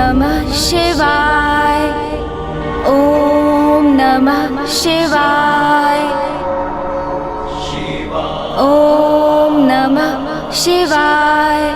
नमः शिवाय। ओम नमः शिवाय। ओम नमः शिवाय।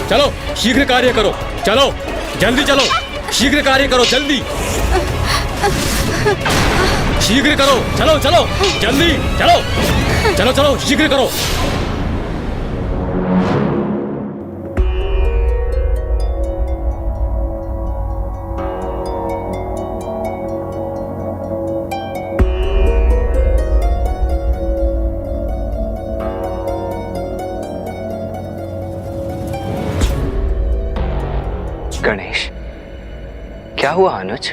चलो शीघ्र कार्य करो, चलो जल्दी चलो, शीघ्र कार्य करो, जल्दी शीघ्र करो, चलो चलो जल्दी चलो, चलो चलो शीघ्र करो। गणेश, क्या हुआ अनुज?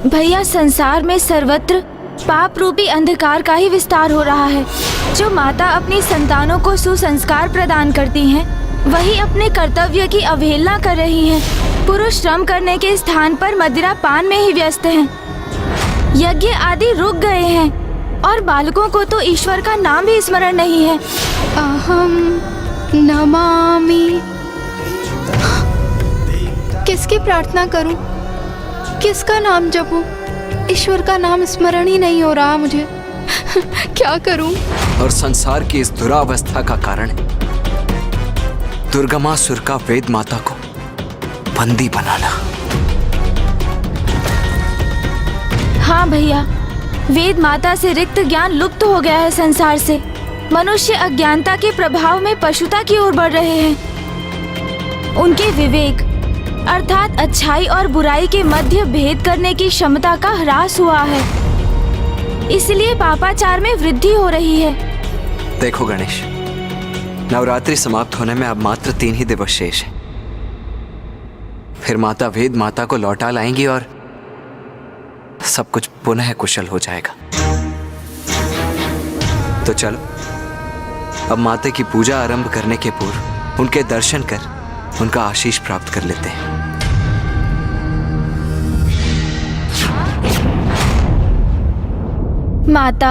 भैया, संसार में सर्वत्र पाप रूपी अंधकार का ही विस्तार हो रहा है। जो माता अपनी संतानों को सुसंस्कार प्रदान करती हैं, वही अपने कर्तव्य की अवहेलना कर रही हैं। पुरुष श्रम करने के स्थान पर मदिरा पान में ही व्यस्त हैं। यज्ञ आदि रुक गए हैं और बालकों को तो ईश्वर का नाम भी स्मरण नहीं है। अहम नमामि। किसकी प्रार्थना करूं? किसका नाम जपूं? ईश्वर का नाम स्मरण ही नहीं हो रहा मुझे। क्या करूं? और संसार की इस दुरावस्था का कारण दुर्गमासुर का वेद माता को बंदी बनाना। हाँ भैया, वेद माता से रिक्त ज्ञान लुप्त हो गया है संसार से। मनुष्य अज्ञानता के प्रभाव में पशुता की ओर बढ़ रहे हैं। उनके विवेक अर्थात अच्छाई और बुराई के मध्य भेद करने की क्षमता का ह्रास हुआ है। इसलिए पापाचार में वृद्धि हो रही है। देखो गणेश, नवरात्रि समाप्त होने में अब मात्र 3 ही दिवस शेष है। फिर माता वेद माता को लौटा लाएंगी और सब कुछ पुनः कुशल हो जाएगा। तो चलो अब माता की पूजा आरंभ करने के पूर्व उनके दर्शन कर उनका आशीष प्राप्त कर लेते हैं। माता,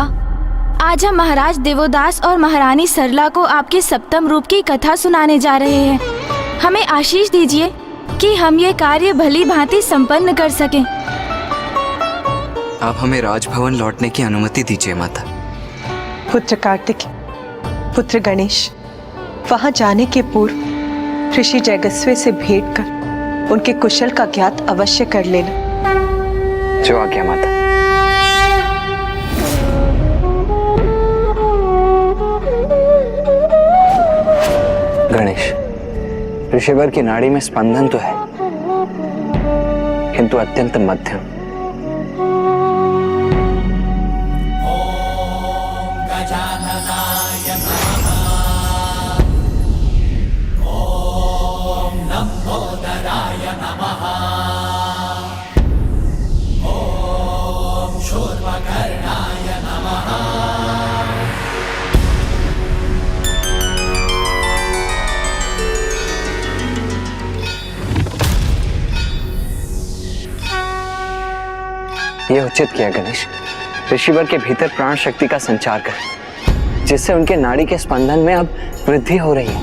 आज हम महाराज देवोदास और महारानी सरला को आपके सप्तम रूप की कथा सुनाने जा रहे हैं। हमें आशीष दीजिए कि हम ये कार्य भली भांति संपन्न कर सकें। आप हमें राजभवन लौटने की अनुमति दीजिए माता। पुत्र कार्तिक, पुत्र गणेश, वहां जाने के पूर्व ऋषि जयगस्वे से भेंट कर उनके कुशल का ज्ञात अवश्य कर लेना। जो आज्ञा माता। गणेश, ऋषिवर की नाड़ी में स्पंदन तो है, किंतु अत्यंत मध्यम। यह उचित किया गणेश। ऋषिवर के भीतर प्राण शक्ति का संचार कर, जिससे उनके नाड़ी के स्पंदन में अब वृद्धि हो रही है।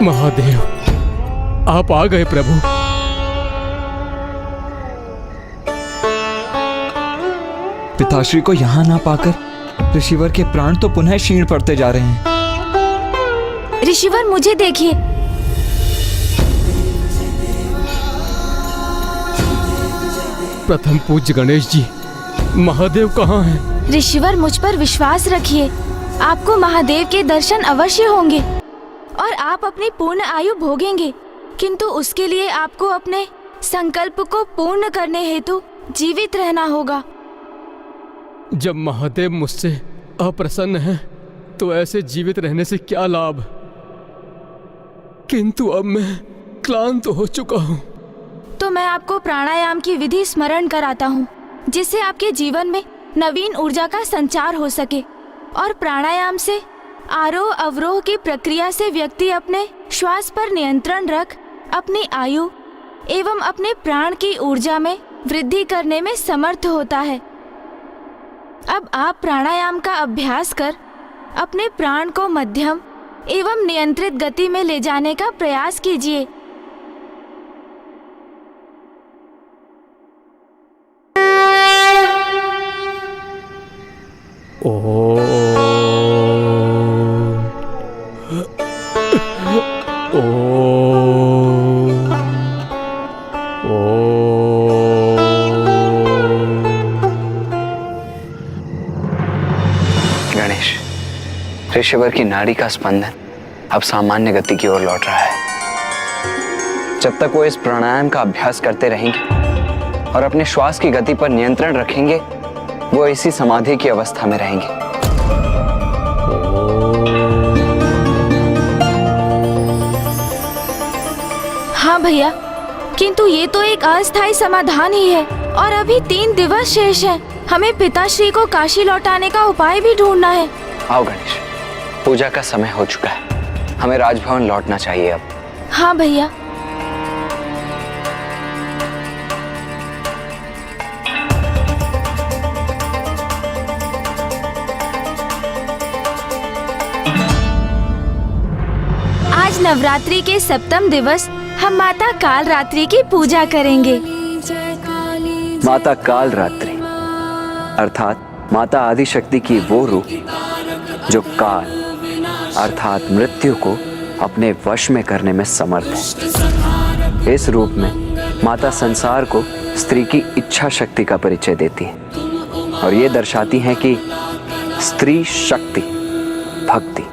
महादेव, आप आ गए प्रभु। पिताश्री को यहाँ ना पाकर ऋषिवर के प्राण तो पुनः क्षीण पड़ते जा रहे हैं। ऋषिवर, मुझे देखिए। प्रथम पूज्य गणेश जी, महादेव कहाँ हैं? ऋषिवर, मुझ पर विश्वास रखिए। आपको महादेव के दर्शन अवश्य होंगे और आप अपनी पूर्ण आयु भोगेंगे। किंतु उसके लिए आपको अपने संकल्प को पूर्ण करने हेतु जीवित रहना होगा। जब महादेव मुझसे अप्रसन्न हैं, तो ऐसे जीवित रहने से क्या लाभ? किंतु अब मैं क्लांत हो चुका हूँ। तो मैं आपको प्राणायाम की विधि स्मरण कराता हूँ। जिससे आपके जीवन में नवीन ऊर्जा का संचार हो सके। और प्राणायाम से आरोह अवरोह की प्रक्रिया से व्यक्ति अपने श्वास पर नियंत्रण रख अपनी आयु एवं अपने प्राण की ऊर्जा में वृद्धि करने में समर्थ होता है। अब आप प्राणायाम का अभ्यास कर अपने प्राण को मध्यम एवं नियंत्रित गति में ले जाने का प्रयास कीजिए। गणेश, ऋषिवर की नाड़ी का स्पंदन अब सामान्य गति की ओर लौट रहा है। जब तक वो इस प्राणायाम का अभ्यास करते रहेंगे और अपने श्वास की गति पर नियंत्रण रखेंगे, वो इसी समाधि की अवस्था में रहेंगे। हाँ भैया, किंतु ये तो एक अस्थायी समाधान ही है और अभी 3 दिवस शेष हैं। हमें पिताश्री को काशी लौटाने का उपाय भी ढूंढना है। आओ गणेश, पूजा का समय हो चुका है, हमें राजभवन लौटना चाहिए अब। हाँ भैया। आज नवरात्रि के 7वें दिवस हम माता काल रात्रि की पूजा करेंगे। माता काल रात्रि अर्थात माता आदिशक्ति की वो रूप जो काल अर्थात मृत्यु को अपने वश में करने में समर्थ है। इस रूप में माता संसार को स्त्री की इच्छा शक्ति का परिचय देती है और ये दर्शाती हैं कि स्त्री शक्ति, भक्ति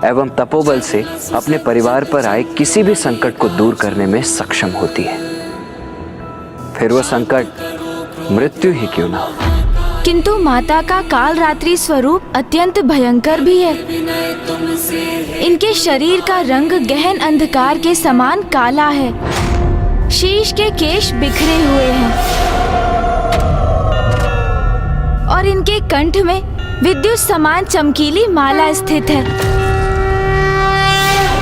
एवं तपोबल से अपने परिवार पर आए किसी भी संकट को दूर करने में सक्षम होती है, फिर वो संकट मृत्यु ही क्यों ना हो। किंतु माता का काल रात्रि स्वरूप अत्यंत भयंकर भी है। इनके शरीर का रंग गहन अंधकार के समान काला है। शीश के केश बिखरे हुए हैं और इनके कंठ में विद्युत समान चमकीली माला स्थित है।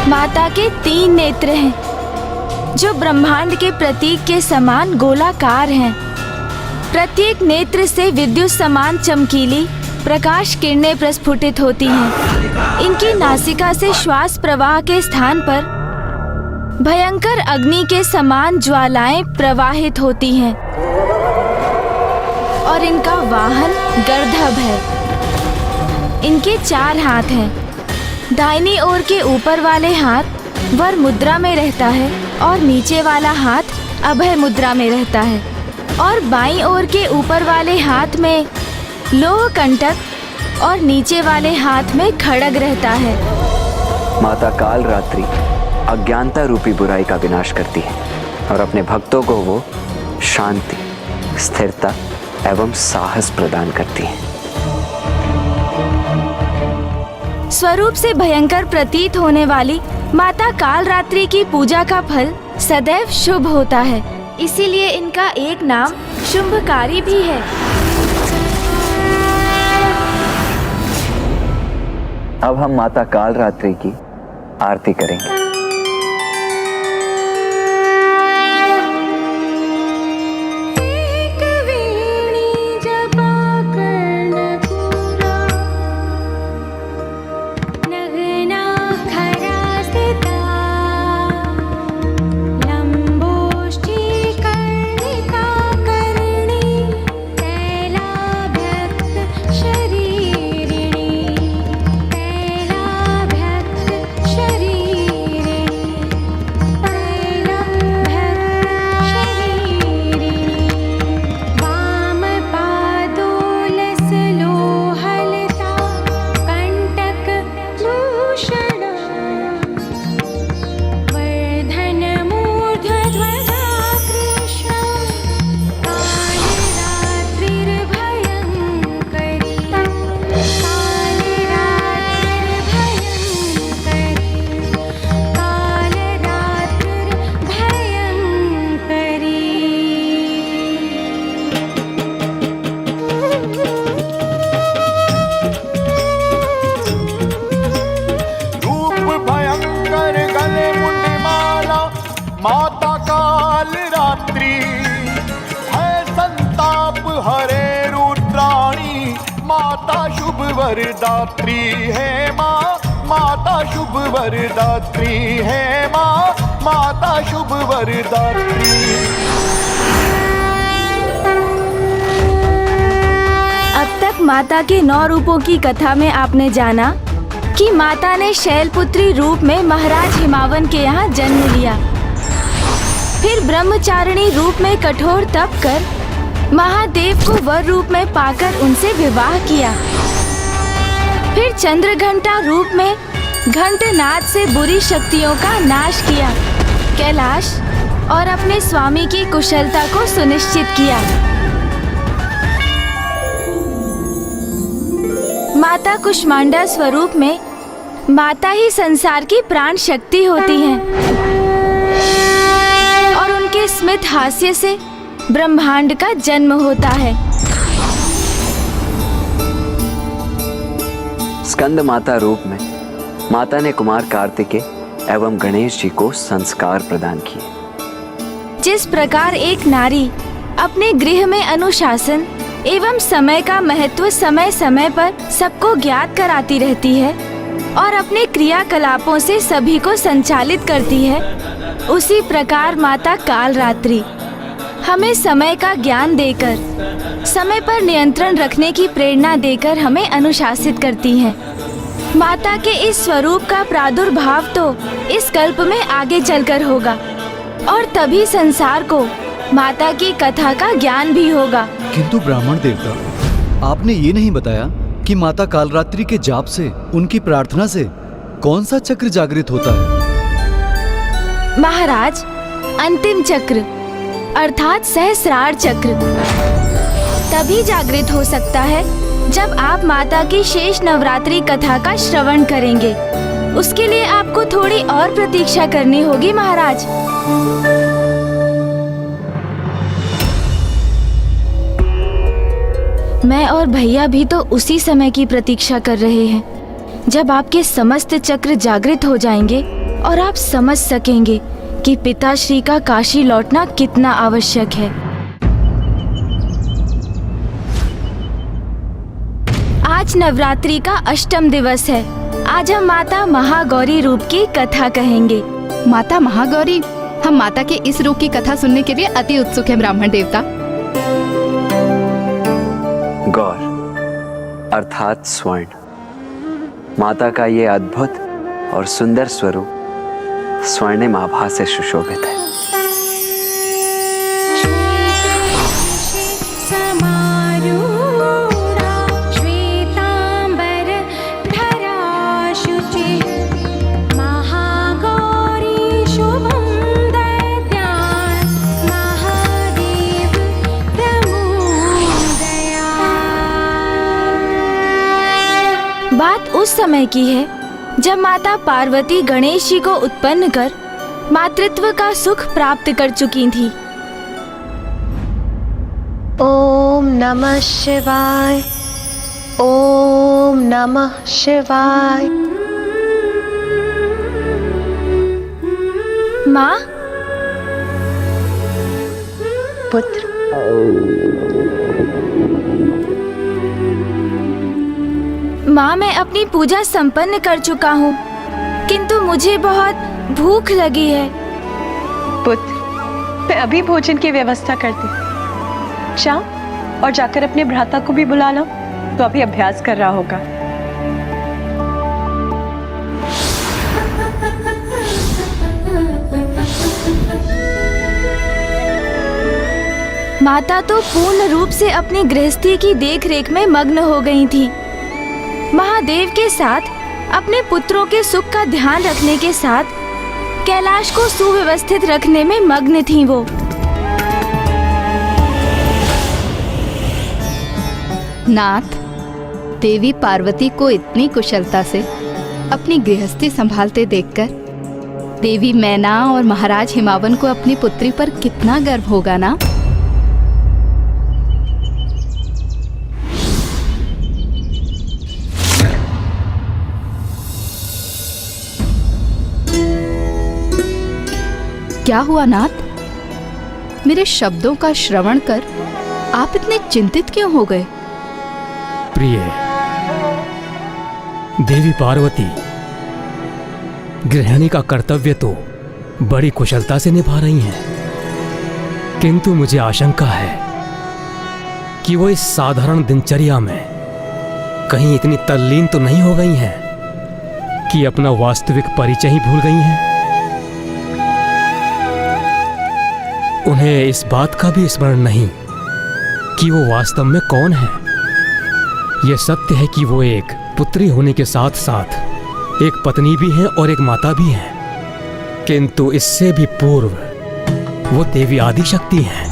माता के 3 नेत्र हैं जो ब्रह्मांड के प्रतीक के समान गोलाकार हैं। प्रत्येक नेत्र से विद्युत समान चमकीली प्रकाश किरणें प्रस्फुटित होती हैं। इनकी नासिका से श्वास प्रवाह के स्थान पर भयंकर अग्नि के समान ज्वालाएं प्रवाहित होती हैं और इनका वाहन गर्दभ है। इनके 4 हाथ हैं। दाहिनी ओर के ऊपर वाले हाथ वर मुद्रा में रहता है और नीचे वाला हाथ अभय मुद्रा में रहता है और बाईं ओर के ऊपर वाले हाथ में लोह कंटक और नीचे वाले हाथ में खड्ग रहता है। माता काल रात्रि अज्ञानता रूपी बुराई का विनाश करती है और अपने भक्तों को वो शांति, स्थिरता एवं साहस प्रदान करती है। स्वरूप से भयंकर प्रतीत होने वाली माता काल रात्रि की पूजा का फल सदैव शुभ होता है, इसीलिए इनका एक नाम शुंभकारी भी है। अब हम माता काल रात्रि की आरती करेंगे। रात्रि है संताप हरे रुद्राणी माता शुभ वरदात्री है माँ माता शुभ वरदात्री है माँ माता शुभ वरदात्री। अब तक माता के 9 रूपों की कथा में आपने जाना कि माता ने शैलपुत्री रूप में महाराज हिमावन के यहाँ जन्म लिया, फिर ब्रह्मचारिणी रूप में कठोर तप कर महादेव को वर रूप में पाकर उनसे विवाह किया, फिर चंद्रघंटा रूप में घंटनाद से बुरी शक्तियों का नाश किया, कैलाश और अपने स्वामी की कुशलता को सुनिश्चित किया। माता कुष्मांडा स्वरूप में माता ही संसार की प्राण शक्ति होती हैं और उनके स्मित हास्य से ब्रह्मांड का जन्म होता है। स्कंद माता रूप में माता ने कुमार कार्तिकेय एवं गणेश जी को संस्कार प्रदान किए। जिस प्रकार एक नारी अपने गृह में अनुशासन एवं समय का महत्व समय समय पर सबको ज्ञात कराती रहती है और अपने क्रियाकलापों से सभी को संचालित करती है, उसी प्रकार माता कालरात्रि हमें समय का ज्ञान देकर समय पर नियंत्रण रखने की प्रेरणा देकर हमें अनुशासित करती हैं। माता के इस स्वरूप का प्रादुर्भाव तो इस कल्प में आगे चलकर होगा और तभी संसार को माता की कथा का ज्ञान भी होगा। किंतु ब्राह्मण देवता, आपने ये नहीं बताया कि माता कालरात्रि के जाप से, उनकी प्रार्थना से कौन सा चक्र जागृत होता है? महाराज, अंतिम चक्र अर्थात सहस्रार चक्र तभी जागृत हो सकता है जब आप माता की शेष नवरात्रि कथा का श्रवण करेंगे। उसके लिए आपको थोड़ी और प्रतीक्षा करनी होगी महाराज। मैं और भैया भी तो उसी समय की प्रतीक्षा कर रहे हैं जब आपके समस्त चक्र जागृत हो जाएंगे और आप समझ सकेंगे कि पिताश्री का काशी लौटना कितना आवश्यक है। आज नवरात्रि का अष्टम दिवस है। आज हम माता महागौरी रूप की कथा कहेंगे। माता महागौरी, हम माता के इस रूप की कथा सुनने के लिए अति उत्सुक हैं ब्राह्मण देवता। गौर अर्थात स्वर्ण, माता का ये अद्भुत और सुंदर स्वरूप स्वर्णिम आभा से सुशोभित है। बात उस समय की है जब माता पार्वती गणेश जी को उत्पन्न कर मातृत्व का सुख प्राप्त कर चुकी थी। ओम नमः शिवाय, ओम नमः शिवाय। माँ, पुत्र, माँ मैं अपनी पूजा संपन्न कर चुका हूँ, किंतु मुझे बहुत भूख लगी है। पुत्र, मैं अभी भोजन की व्यवस्था करती हूँ। जाओ और जाकर अपने भ्राता को भी बुला लो, तो अभी अभ्यास कर रहा होगा। माता तो पूर्ण रूप से अपनी गृहस्थी की देखरेख में मग्न हो गई थी। महादेव के साथ अपने पुत्रों के सुख का ध्यान रखने के साथ कैलाश को सुव्यवस्थित रखने में मग्न थी वो। नाथ, देवी पार्वती को इतनी कुशलता से अपनी गृहस्थी संभालते देखकर देवी मैना और महाराज हिमावन को अपनी पुत्री पर कितना गर्व होगा ना। क्या हुआ नाथ? मेरे शब्दों का श्रवण कर आप इतने चिंतित क्यों हो गए? प्रिय देवी पार्वती, गृहिणी का कर्तव्य तो बड़ी कुशलता से निभा रही हैं, किंतु मुझे आशंका है कि वो इस साधारण दिनचर्या में कहीं इतनी तल्लीन तो नहीं हो गई हैं कि अपना वास्तविक परिचय ही भूल गई हैं। उन्हें इस बात का भी स्मरण नहीं कि वो वास्तव में कौन है। यह सत्य है कि वो एक पुत्री होने के साथ साथ एक पत्नी भी हैं और एक माता भी हैं, किंतु इससे भी पूर्व वो देवी आदिशक्ति हैं।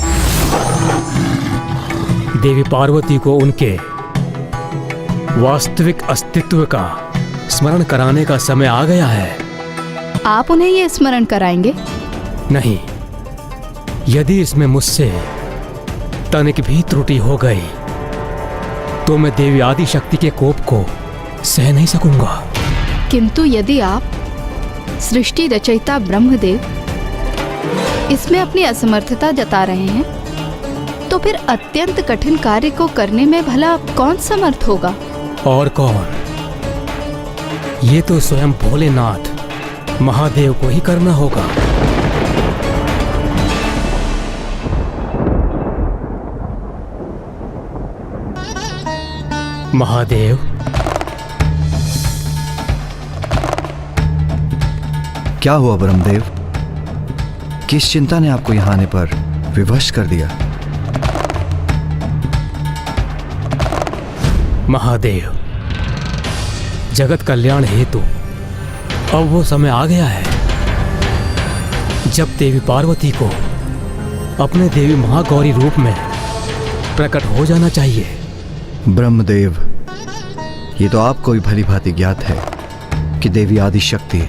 देवी पार्वती को उनके वास्तविक अस्तित्व का स्मरण कराने का समय आ गया है। आप उन्हें ये स्मरण कराएंगे? नहीं, यदि इसमें मुझसे तनिक भी त्रुटि हो गई तो मैं देवी आदिशक्ति के कोप को सह नहीं सकूंगा। किंतु यदि आप सृष्टि रचयिता ब्रह्मदेव इसमें अपनी असमर्थता जता रहे हैं, तो फिर अत्यंत कठिन कार्य को करने में भला कौन समर्थ होगा? और कौन? ये तो स्वयं भोलेनाथ महादेव को ही करना होगा। महादेव, क्या हुआ ब्रह्मदेव? किस चिंता ने आपको यहाँ आने पर विवश कर दिया? महादेव, जगत कल्याण हेतु अब वो समय आ गया है जब देवी पार्वती को अपने देवी महागौरी रूप में प्रकट हो जाना चाहिए। ब्रह्मदेव, ये तो आपको भी भली भांति ज्ञात है कि देवी आदिशक्ति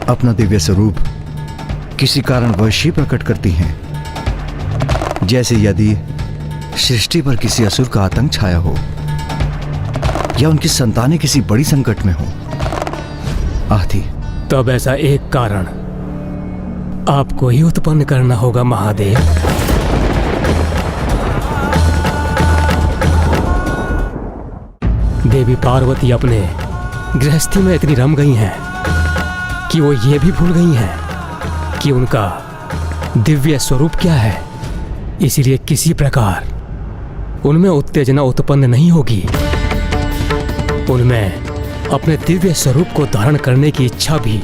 अपना दिव्य स्वरूप किसी कारणवश ही प्रकट करती हैं। जैसे यदि सृष्टि पर किसी असुर का आतंक छाया हो या उनकी संतानें किसी बड़ी संकट में हो आदि। तब ऐसा एक कारण आपको ही उत्पन्न करना होगा महादेव। देवी पार्वती अपने गृहस्थी में इतनी रम गई हैं कि वो ये भी भूल गई हैं कि उनका दिव्य स्वरूप क्या है। इसीलिए किसी प्रकार उनमें उत्तेजना उत्पन्न नहीं होगी। उनमें अपने दिव्य स्वरूप को धारण करने की इच्छा भी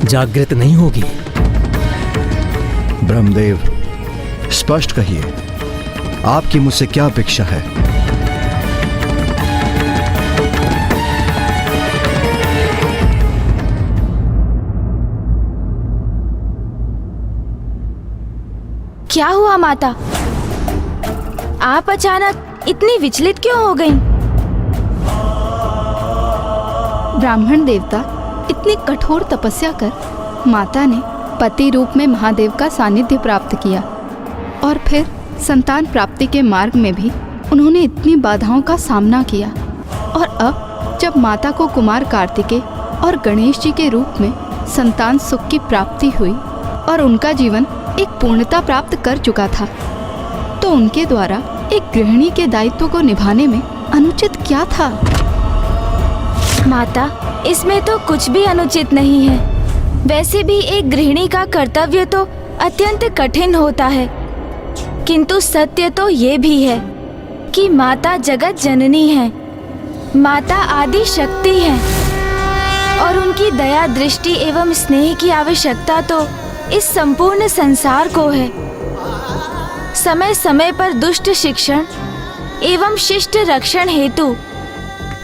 जागृत नहीं होगी। ब्रह्मदेव, स्पष्ट कहिए, आपकी मुझसे क्या अपेक्षा है? क्या हुआ माता? आप अचानक इतनी विचलित क्यों हो गईं? ब्राह्मण देवता, इतनी कठोर तपस्या कर माता ने पति रूप में महादेव का सानिध्य प्राप्त किया और फिर संतान प्राप्ति के मार्ग में भी उन्होंने इतनी बाधाओं का सामना किया, और अब जब माता को कुमार कार्तिकेय और गणेश जी के रूप में संतान सुख की प्राप्ति हुई और उनका जीवन एक पूर्णता प्राप्त कर चुका था, तो उनके द्वारा एक गृहिणी के दायित्व को निभाने में अनुचित क्या था? माता, इसमें तो कुछ भी अनुचित नहीं है। वैसे भी एक गृहिणी का कर्तव्य तो अत्यंत कठिन होता है, किंतु सत्य तो ये भी है कि माता जगत जननी है, माता आदि शक्ति है, और उनकी दया दृष्टि एवं स्नेह की आवश्यकता तो इस संपूर्ण संसार को है। समय समय पर दुष्ट शिक्षण एवं शिष्ट रक्षण हेतु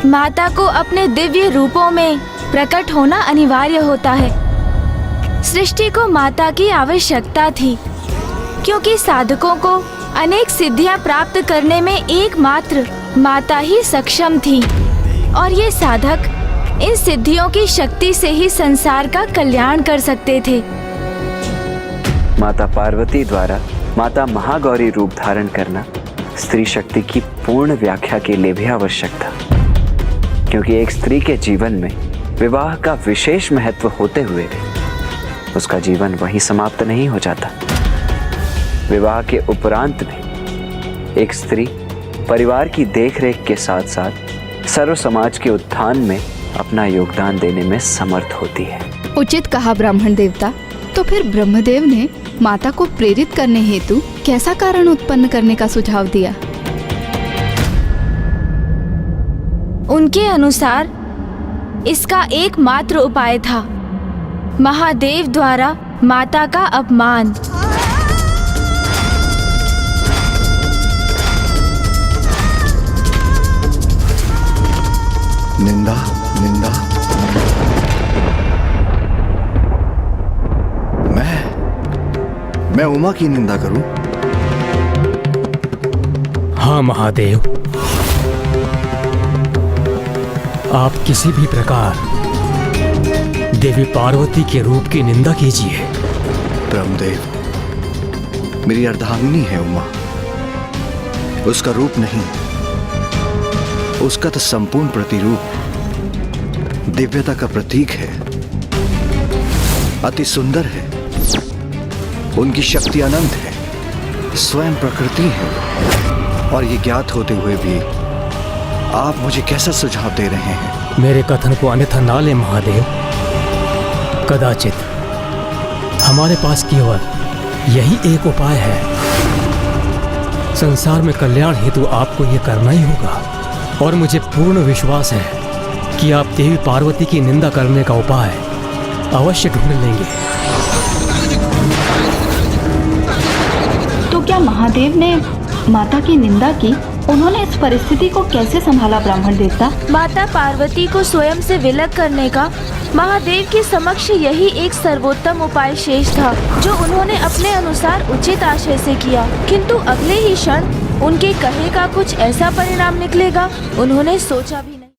माता को अपने दिव्य रूपों में प्रकट होना अनिवार्य होता है। सृष्टि को माता की आवश्यकता थी, क्योंकि साधकों को अनेक सिद्धियां प्राप्त करने में एकमात्र माता ही सक्षम थी, और ये साधक इन सिद्धियों की शक्ति से ही संसार का कल्याण कर सकते थे। माता पार्वती द्वारा माता महागौरी रूप धारण करना स्त्री शक्ति की पूर्ण व्याख्या के लिए भी आवश्यक था, क्योंकि एक स्त्री के जीवन में विवाह का विशेष महत्व होते हुए भी उसका जीवन वहीं समाप्त नहीं हो जाता। विवाह के उपरांत भी एक स्त्री परिवार की देखरेख के साथ साथ सर्व समाज के उत्थान में अपना योगदान देने में समर्थ होती है। उचित कहा ब्राह्मण देवता। तो फिर ब्रह्मदेव ने माता को प्रेरित करने हेतु कैसा कारण उत्पन्न करने का सुझाव दिया? उनके अनुसार इसका एकमात्र उपाय था महादेव द्वारा माता का अपमान। निंदा निंदा मैं उमा की निंदा करूं? हाँ महादेव, आप किसी भी प्रकार देवी पार्वती के रूप की निंदा कीजिए। ब्रह्मदेव, मेरी अर्धांगिनी है उमा, उसका रूप नहीं, उसका तो संपूर्ण प्रतिरूप दिव्यता का प्रतीक है, अति सुंदर है, उनकी शक्ति अनंत है, स्वयं प्रकृति है। और ये ज्ञात होते हुए भी आप मुझे कैसा सुझाव दे रहे हैं? मेरे कथन को अन्यथा ना ले महादेव। कदाचित हमारे पास केवल यही एक उपाय है। संसार में कल्याण हेतु आपको ये करना ही होगा, और मुझे पूर्ण विश्वास है कि आप देवी पार्वती की निंदा करने का उपाय अवश्य ढूंढ लेंगे। तो क्या महादेव ने माता की निंदा की? उन्होंने इस परिस्थिति को कैसे संभाला ब्राह्मण देवता? माता पार्वती को स्वयं से विलग करने का महादेव के समक्ष यही एक सर्वोत्तम उपाय शेष था, जो उन्होंने अपने अनुसार उचित आशय से किया। किंतु अगले ही क्षण उनके कहे का कुछ ऐसा परिणाम निकलेगा, उन्होंने सोचा भी